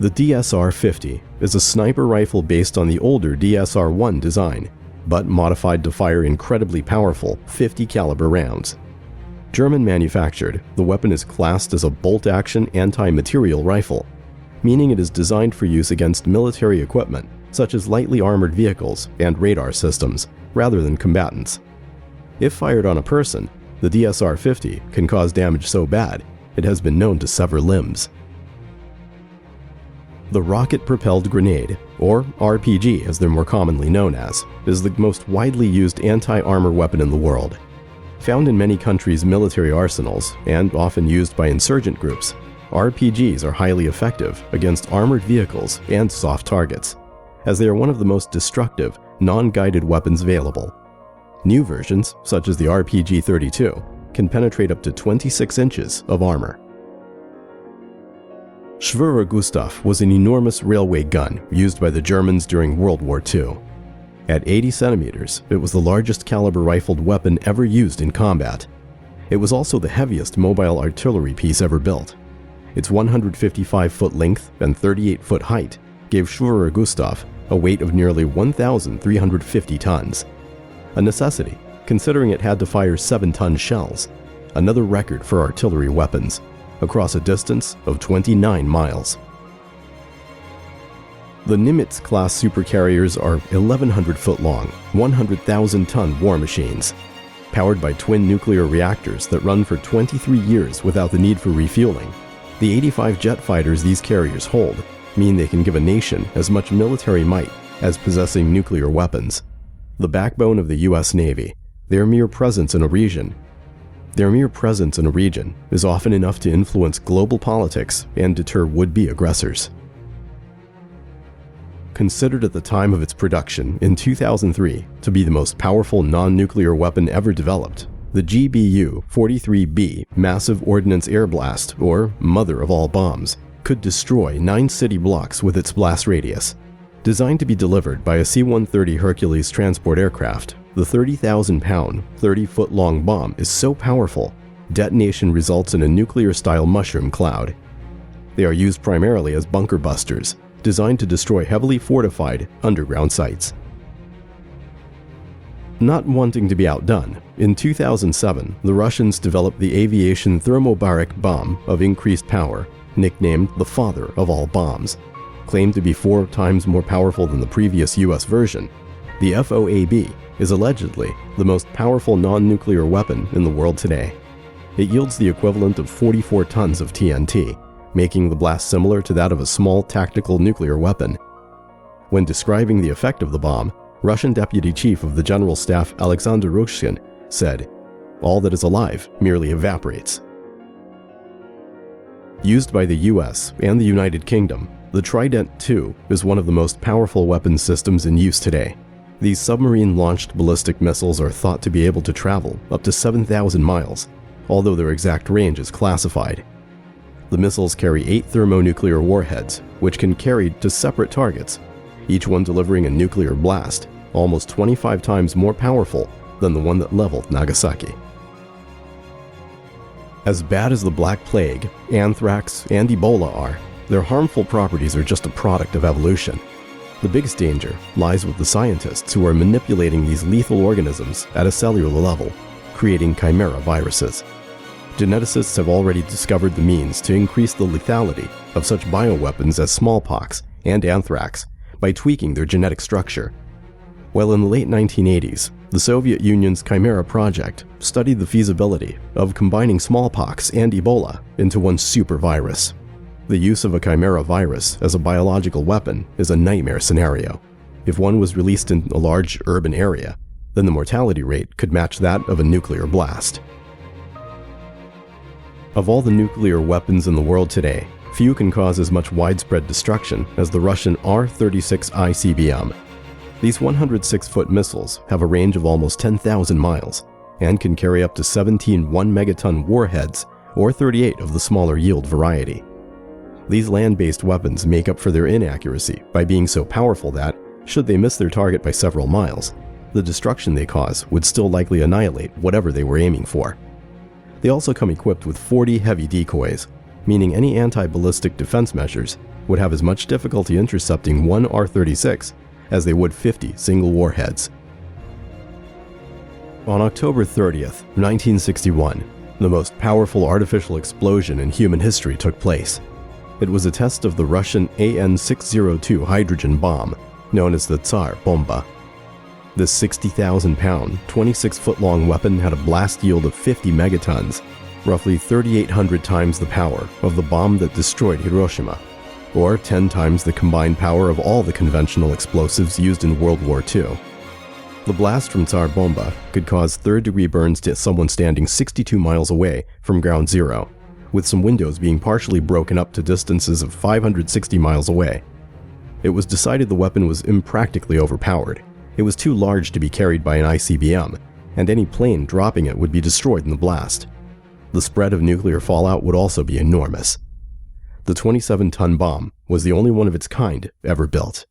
The DSR-50 is a sniper rifle based on the older DSR-1 design, but modified to fire incredibly powerful 50 caliber rounds. German manufactured, the weapon is classed as a bolt-action anti-material rifle, meaning it is designed for use against military equipment such as lightly armored vehicles and radar systems, rather than combatants. If fired on a person, the DSR-50 can cause damage so bad it has been known to sever limbs. The rocket-propelled grenade, or RPG as they're more commonly known as, is the most widely used anti-armor weapon in the world. Found in many countries' military arsenals and often used by insurgent groups, RPGs are highly effective against armored vehicles and soft targets, as they are one of the most destructive, non-guided weapons available. New versions, such as the RPG-32, can penetrate up to 26 inches of armor. Schwerer Gustav was an enormous railway gun used by the Germans during World War II. At 80 centimeters, it was the largest caliber rifled weapon ever used in combat. It was also the heaviest mobile artillery piece ever built. Its 155-foot length and 38-foot height gave Schwerer Gustav a weight of nearly 1,350 tons. A necessity, considering it had to fire 7-ton shells, another record for artillery weapons, across a distance of 29 miles. The Nimitz-class supercarriers are 1,100 foot long, 100,000-ton war machines, powered by twin nuclear reactors that run for 23 years without the need for refueling. The 85 jet fighters these carriers hold mean they can give a nation as much military might as possessing nuclear weapons. The backbone of the US Navy, their mere presence in a region is often enough to influence global politics and deter would-be aggressors. Considered at the time of its production in 2003 to be the most powerful non-nuclear weapon ever developed, the GBU-43B Massive Ordnance Air Blast, or Mother of All Bombs, could destroy 9 city blocks with its blast radius. Designed to be delivered by a C-130 Hercules transport aircraft, the 30,000-pound, 30-foot-long bomb is so powerful, detonation results in a nuclear-style mushroom cloud. They are used primarily as bunker busters, designed to destroy heavily fortified underground sites. Not wanting to be outdone, in 2007, the Russians developed the aviation thermobaric bomb of increased power, nicknamed the Father of All Bombs. Claimed to be 4 times more powerful than the previous US version, the FOAB is allegedly the most powerful non-nuclear weapon in the world today. It yields the equivalent of 44 tons of TNT, making the blast similar to that of a small tactical nuclear weapon. When describing the effect of the bomb, Russian Deputy Chief of the General Staff Alexander Rushkin said, "All that is alive merely evaporates." Used by the US and the United Kingdom, the Trident II is one of the most powerful weapons systems in use today. These submarine-launched ballistic missiles are thought to be able to travel up to 7,000 miles, although their exact range is classified. The missiles carry 8 thermonuclear warheads, which can carry to separate targets, each one delivering a nuclear blast, almost 25 times more powerful than the one that leveled Nagasaki. As bad as the Black Plague, anthrax, and Ebola are, their harmful properties are just a product of evolution. The biggest danger lies with the scientists who are manipulating these lethal organisms at a cellular level, creating chimera viruses. Geneticists have already discovered the means to increase the lethality of such bioweapons as smallpox and anthrax by tweaking their genetic structure. While in the late 1980s, the Soviet Union's Chimera project studied the feasibility of combining smallpox and Ebola into one super virus. The use of a chimera virus as a biological weapon is a nightmare scenario. If one was released in a large urban area, then the mortality rate could match that of a nuclear blast. Of all the nuclear weapons in the world today, few can cause as much widespread destruction as the Russian R-36 ICBM. These 106-foot missiles have a range of almost 10,000 miles and can carry up to 17 1-megaton warheads or 38 of the smaller yield variety. These land-based weapons make up for their inaccuracy by being so powerful that, should they miss their target by several miles, the destruction they cause would still likely annihilate whatever they were aiming for. They also come equipped with 40 heavy decoys, meaning any anti-ballistic defense measures would have as much difficulty intercepting one R-36 as they would 50 single warheads. On October 30th, 1961, the most powerful artificial explosion in human history took place. It was a test of the Russian AN-602 hydrogen bomb, known as the Tsar Bomba. This 60,000-pound, 26-foot-long weapon had a blast yield of 50 megatons, roughly 3,800 times the power of the bomb that destroyed Hiroshima, or 10 times the combined power of all the conventional explosives used in World War II. The blast from Tsar Bomba could cause third-degree burns to someone standing 62 miles away from ground zero, with some windows being partially broken up to distances of 560 miles away. It was decided the weapon was impractically overpowered. It was too large to be carried by an ICBM, and any plane dropping it would be destroyed in the blast. The spread of nuclear fallout would also be enormous. The 27-ton bomb was the only one of its kind ever built.